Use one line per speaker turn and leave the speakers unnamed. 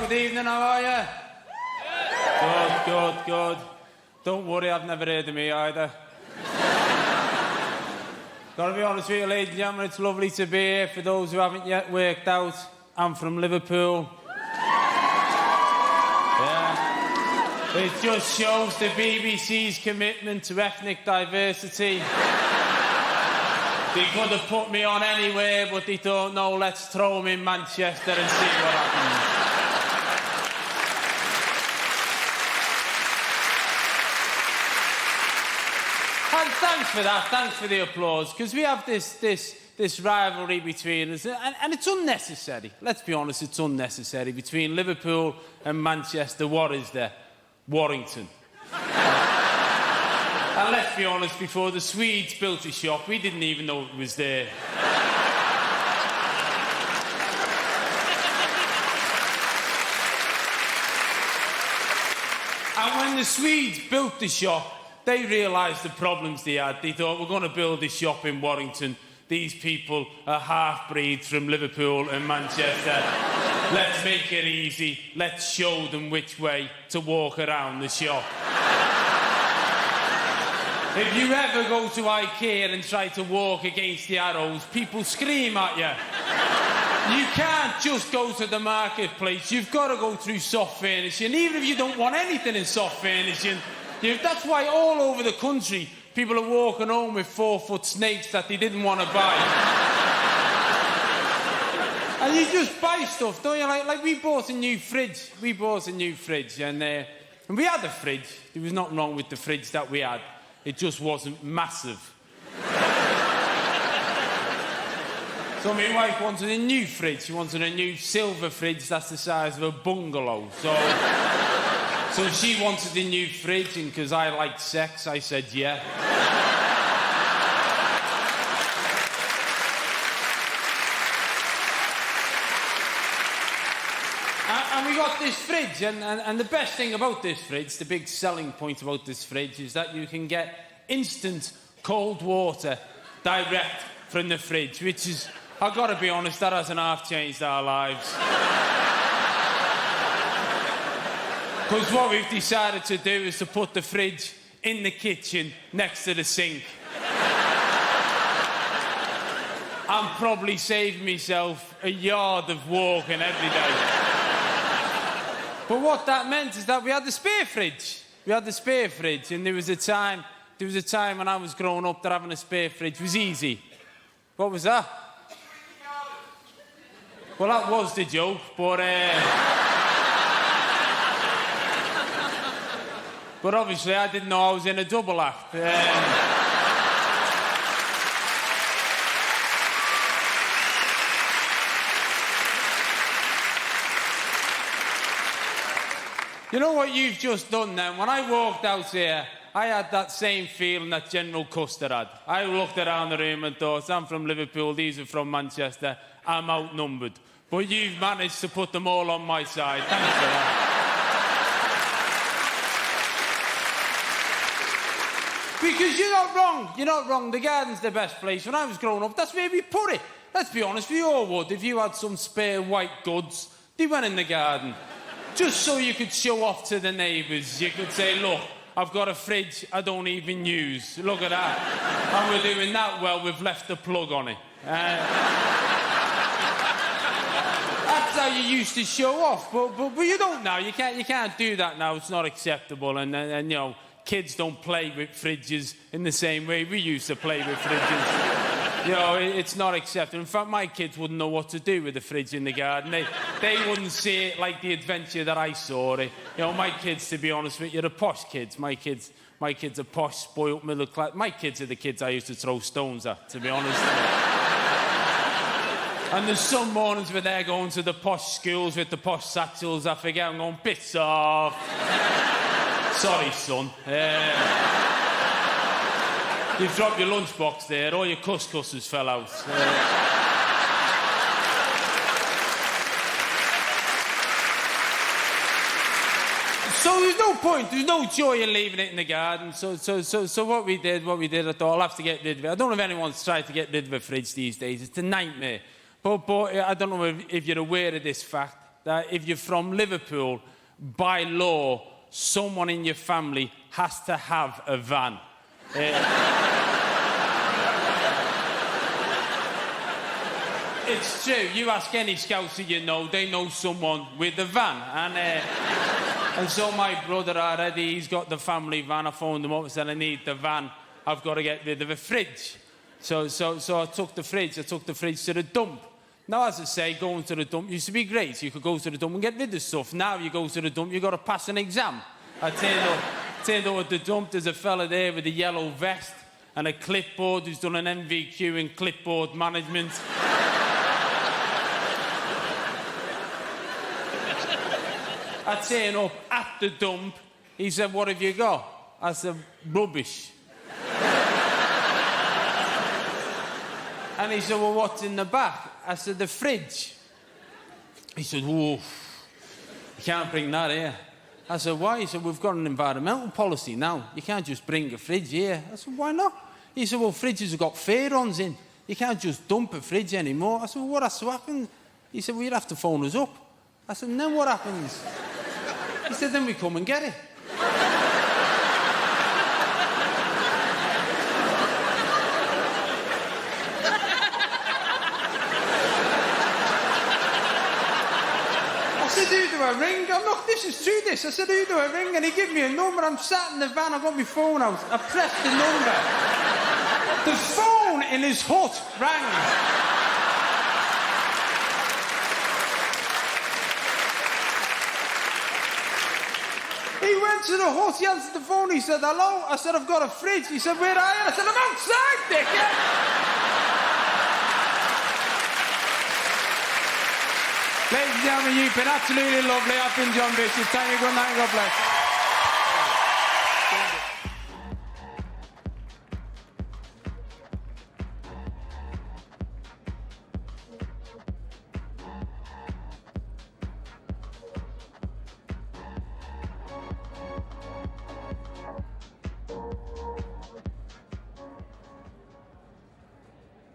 Good evening, how are you? Good. Don't worry, I've never heard of me either. Gotta be honest with you, ladies and gentlemen, it's lovely to be here. For those who haven't yet worked out, I'm from Liverpool. Yeah. It just shows the BBC's commitment to ethnic diversity. They could have put me on anywhere, but they thought, no, let's throw them in Manchester and see what happens. And thanks for that, thanks for the applause, because we have this rivalry between us, and it's unnecessary. Let's be honest, it's unnecessary. Between Liverpool and Manchester, what is there? Warrington. And let's be honest, before the Swedes built a shop, we didn't even know it was there. And when the Swedes built the shop, they realised the problems they had. They thought, we're going to build a shop in Warrington. These people are half-breeds from Liverpool and Manchester. Let's make it easy. Let's show them which way to walk around the shop. If you ever go to Ikea and try to walk against the arrows, people scream at you. You can't just go to the marketplace. You've got to go through soft furnishing. Even if you don't want anything in soft furnishing, that's why all over the country, people are walking home with 4-foot snakes that they didn't want to buy. And you just buy stuff, don't you? Like we bought a new fridge. And we had a fridge. There was nothing wrong with the fridge that we had. It just wasn't massive. So my wife wanted a new fridge. She wanted a new silver fridge that's the size of a bungalow. So she wanted a new fridge, and because I liked sex, I said yeah. And we got this fridge, and the best thing about this fridge, the big selling point about this fridge, is that you can get instant cold water direct from the fridge, which is, I've got to be honest, that hasn't half changed our lives. Because what we've decided to do is to put the fridge in the kitchen next to the sink. I'm probably saving myself a yard of walking every day. But what that meant is that we had the spare fridge. And there was a time when I was growing up that having a spare fridge was easy. What was that? Well, that was the joke, but obviously I didn't know I was in a double act. You know what you've just done then? When I walked out here, I had that same feeling that General Custer had. I looked around the room and thought, I'm from Liverpool, these are from Manchester, I'm outnumbered. But you've managed to put them all on my side. Thanks for that. Because you're not wrong, the garden's the best place. When I was growing up, that's where we put it. Let's be honest, we all would. If you had some spare white goods, they went in the garden. Just so you could show off to the neighbours. You could say, look, I've got a fridge I don't even use. Look at that. And we're doing that well, we've left the plug on it. That's how you used to show off. But you don't now. You can't do that now. It's not acceptable. And you know, kids don't play with fridges in the same way we used to play with fridges. You know, it's not acceptable. In fact, my kids wouldn't know what to do with the fridge in the garden. They wouldn't see it like the adventure that I saw it. You know, my kids, to be honest with you, are posh kids. My kids are posh, spoilt, middle class. My kids are the kids I used to throw stones at, to be honest. And there's some mornings where they're going to the posh schools with the posh satchels. I forget, I'm going, bits off. Sorry, son. You've dropped your lunchbox there, all your couscouses fell out. So there's no point, there's no joy in leaving it in the garden. So what we did, I thought, I'll have to get rid of it. I don't know if anyone's tried to get rid of a fridge these days. It's a nightmare. But I don't know if you're aware of this fact. that if you're from Liverpool, by law, someone in your family has to have a van. It's true. You ask any Scouts that you know, they know someone with a van. And so my brother already, he's got the family van. I phoned him up and said, I need the van. I've got to get rid of a fridge. So I took the fridge to the dump. Now, as I say, going to the dump used to be great. You could go to the dump and get rid of stuff. Now you go to the dump, you've got to pass an exam. I turned up at the dump, there's a fella there with a yellow vest and a clipboard who's done an MVQ in clipboard management. I turn up at the dump. He said, what have you got? I said, rubbish. And he said, well, what's in the back? I said, the fridge. He said, whoa, you can't bring that here. I said, why? He said, we've got an environmental policy now. You can't just bring a fridge here. I said, why not? He said, well, fridges have got fair-ons in. You can't just dump a fridge anymore. I said, well, what has to happen? He said, well, you'd have to phone us up. I said, and then what happens? He said, then we come and get it. I said, who do I ring? I'm not, this is true, this. I said, who do I ring? And he gave me a number. I'm sat in the van, I got my phone out. I pressed the number. The phone in his hut rang. He went to the hut, he answered the phone, he said, hello? I said, I've got a fridge. He said, where are you? I said, I'm outside, dickhead. Ladies and gentlemen, you've been absolutely lovely. I've been John Bishop. Thank you, good night, God bless.